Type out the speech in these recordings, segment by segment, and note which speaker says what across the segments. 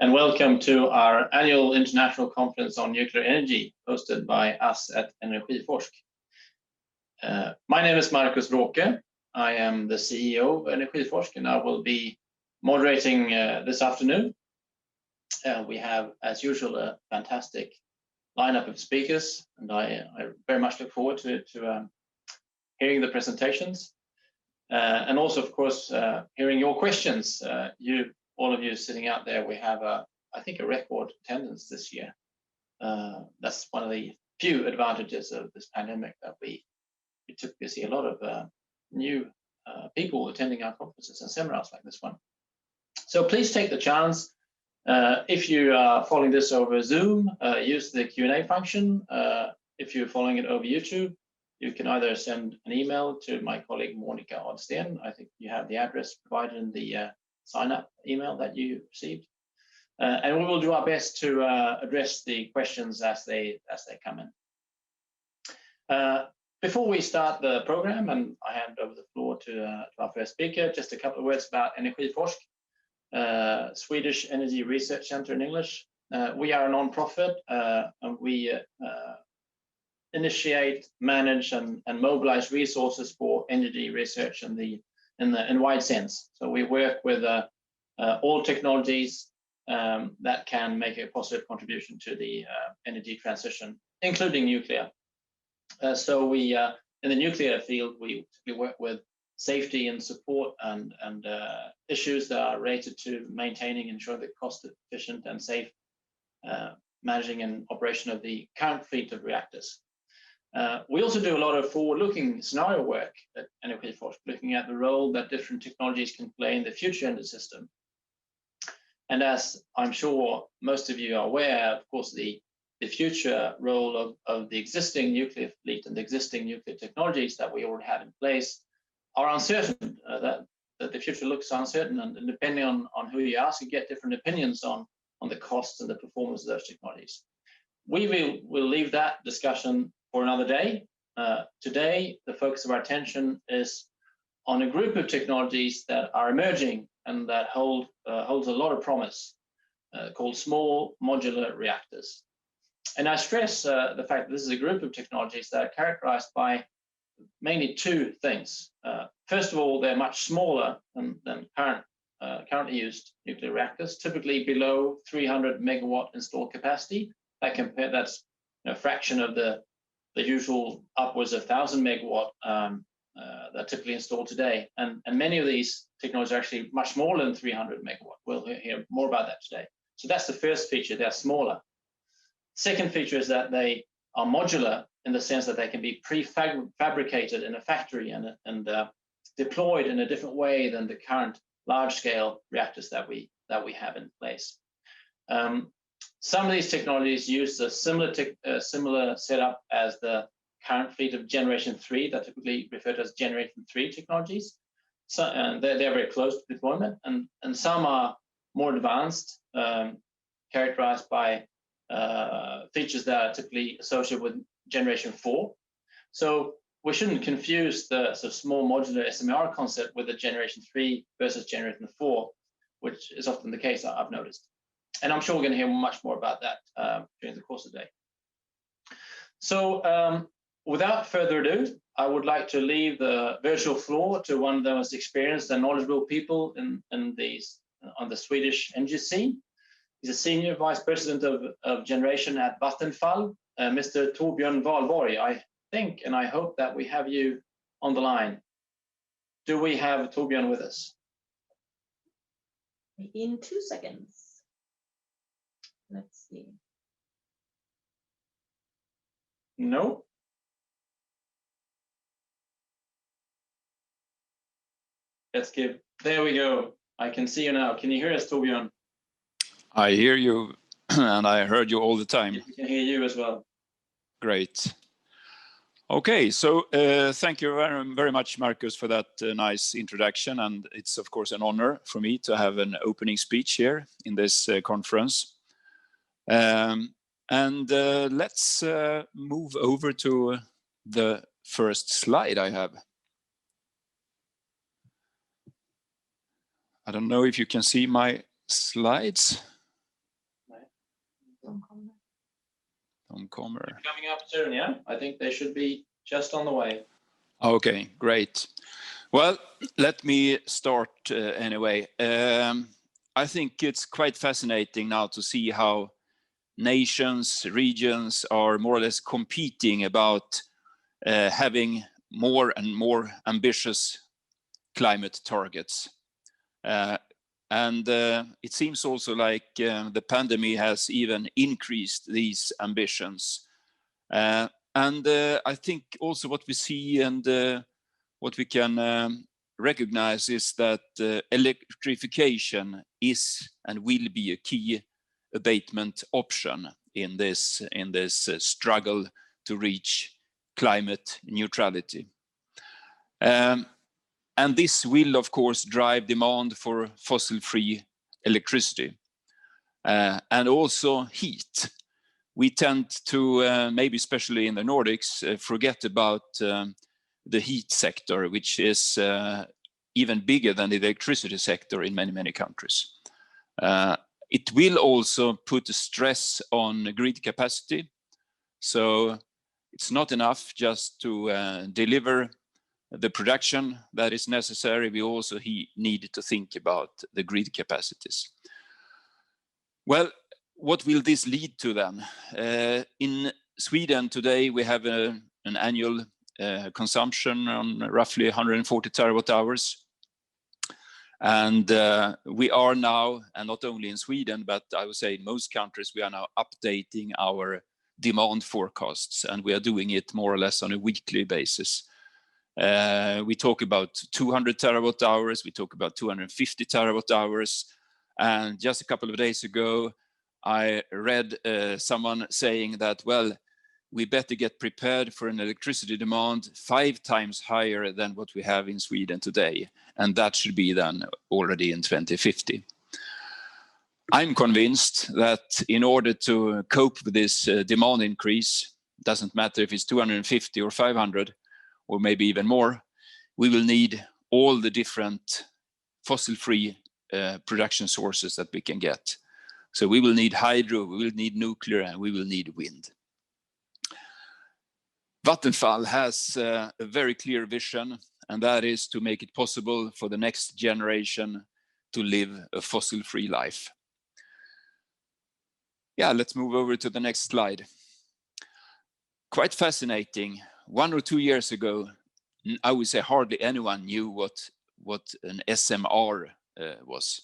Speaker 1: and welcome to our annual international conference on nuclear energy, hosted by us at Energiforsk. My name is Marcus Råke. I am the CEO of Energiforsk, and I will be moderating this afternoon. We have, as usual, a fantastic lineup of speakers, and I very much look forward to hearing the presentations. And also, of course, hearing your questions. All of you sitting out there, we have, I think, a record attendance this year. That's one of the few advantages of this pandemic, that we took to see a lot of new people attending our conferences and seminars like this one. So please take the chance. If you are following this over Zoom, use the Q&A function. If you're following it over YouTube, you can either send an email to my colleague Monica Odsten. I think you have the address provided in the sign-up email that you received. And we will do our best to address the questions as they come in. Before we start the program, and I hand over the floor to our first speaker, just a couple of words about Energiforsk, Swedish Energy Research Center in English. We are a non-profit, and we initiate, manage, and mobilize resources for energy research in wide sense. So we work with all technologies that can make a positive contribution to the energy transition, including nuclear. So we, in the nuclear field, we work with safety and support and issues that are related to maintaining and ensuring the cost-efficient and safe managing and operation of the current fleet of reactors. We also do a lot of forward-looking scenario work at Energiforsk, looking at the role that different technologies can play in the future energy system. And as I'm sure most of you are aware, of course, the future role of the existing nuclear fleet and the existing nuclear technologies that we already have in place are uncertain. That the future looks uncertain, and depending on who you ask, you get different opinions on the costs and the performance of those technologies. We will leave that discussion for another day. Today, the focus of our attention is on a group of technologies that are emerging and that holds a lot of promise, called small modular reactors. And I stress the fact that this is a group of technologies that are characterized by mainly two things. First of all, they're much smaller than currently used nuclear reactors, typically below 300 megawatt installed capacity. That's a fraction of the usual upwards of 1,000 megawatt that are typically installed today. And many of these technologies are actually much smaller than 300 megawatt. We'll hear more about that today. So that's the first feature, they're smaller. Second feature is that they are modular in the sense that they can be prefabricated in a factory and deployed in a different way than the current large-scale reactors that we have in place. Some of these technologies use a similar setup as the current fleet of Generation 3, that typically referred to as Generation 3 technologies. So, and they're very close to deployment, and some are more advanced, characterized by features that are typically associated with Generation 4. So we shouldn't confuse the small modular SMR concept with the Generation 3 versus Generation 4, which is often the case, I've noticed. And I'm sure we're going to hear much more about that during the course of the day. So without further ado, I would like to leave the virtual floor to one of the most experienced and knowledgeable people on the Swedish energy scene. He's a senior vice president of generation at Vattenfall, Mr. Torbjörn Wahlborg. I think and I hope that we have you on the line. Do we have Torbjörn with us?
Speaker 2: In 2 seconds. Let's see.
Speaker 1: No. There we go. I can see you now. Can you hear us, Torbjörn?
Speaker 3: I hear you, and I heard you all the time.
Speaker 1: We can hear you as well.
Speaker 3: Great. Okay, so thank you very much, Marcus, for that nice introduction. And it's, of course, an honor for me to have an opening speech here in this conference. Let's move over to the first slide I have. I don't know if you can see my slides. Tom Kommer.
Speaker 1: Coming up soon, yeah? I think they should be just on the way.
Speaker 3: Okay, great. Well, let me start anyway. I think it's quite fascinating now to see how nations, regions are more or less competing about having more and more ambitious climate targets. And it seems also like the pandemic has even increased these ambitions. And I think also what we see and what we can recognize is that electrification is and will be a key abatement option in this struggle to reach climate neutrality. And this will, of course, drive demand for fossil-free electricity and also heat. We tend to, maybe especially in the Nordics, forget about the heat sector, which is even bigger than the electricity sector in many, many countries. It will also put a stress on grid capacity. So it's not enough just to deliver the production that is necessary. We also need to think about the grid capacities. Well, what will this lead to then? In Sweden today, we have an annual consumption on roughly 140 terawatt hours. And we are now, and not only in Sweden, but I would say in most countries, we are now updating our demand forecasts, and we are doing it more or less on a weekly basis. We talk about 200 terawatt hours, we talk about 250 terawatt hours, and just a couple of days ago, I read someone saying that, well, we better get prepared for an electricity demand 5 times higher than what we have in Sweden today, and that should be done already in 2050. I'm convinced that in order to cope with this demand increase, doesn't matter if it's 250 or 500, or maybe even more, we will need all the different fossil-free production sources that we can get. So we will need hydro, we will need nuclear, and we will need wind. Vattenfall has a very clear vision, and that is to make it possible for the next generation to live a fossil-free life. Yeah, let's move over to the next slide. Quite fascinating. 1 or 2 years ago, I would say hardly anyone knew what an SMR was.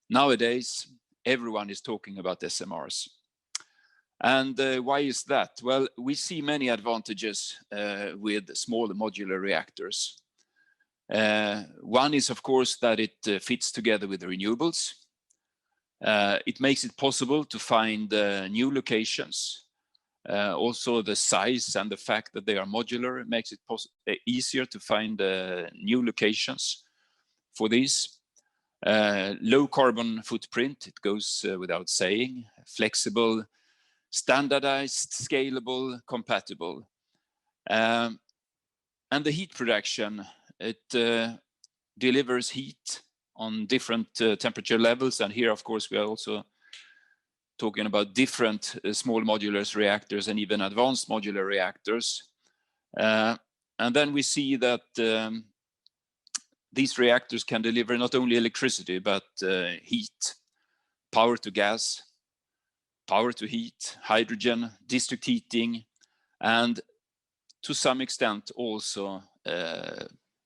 Speaker 3: Nowadays, everyone is talking about SMRs. And why is that? Well, we see many advantages with small modular reactors. One is, of course, that it fits together with the renewables. It makes it possible to find new locations. Also, the size and the fact that they are modular makes it easier to find new locations for these. Low carbon footprint, it goes without saying. Flexible, standardized, scalable, compatible. And the heat production, it delivers heat on different temperature levels. And here, of course, we are also talking about different small modular reactors and even advanced modular reactors. And then we see that these reactors can deliver not only electricity, but heat, power to gas, power to heat, hydrogen, district heating, and to some extent also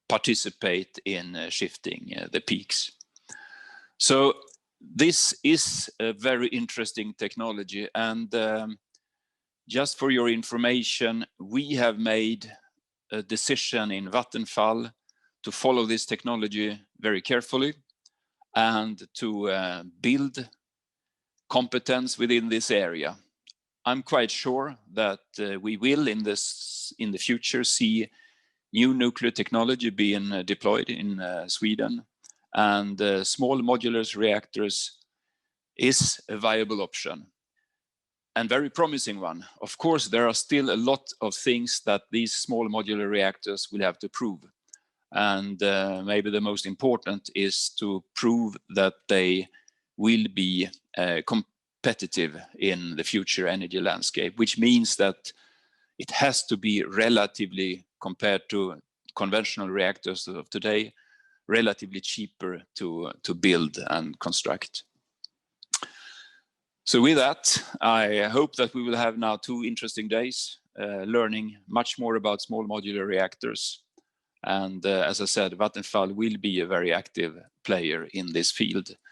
Speaker 3: participate in shifting the peaks. So this is a very interesting technology, and just for your information, we have made a decision in Vattenfall to follow this technology very carefully and to build competence within this area. I'm quite sure that we will in the future see new nuclear technology being deployed in Sweden, and small modular reactors is a viable option and very promising one. Of course, there are still a lot of things that these small modular reactors will have to prove. And maybe the most important is to prove that they will be competitive in the future energy landscape, which means that it has to be relatively, compared to conventional reactors of today, relatively cheaper to build and construct. So with that, I hope that we will have now 2 interesting days learning much more about small modular reactors. And as I said, Vattenfall will be a very active player in this field.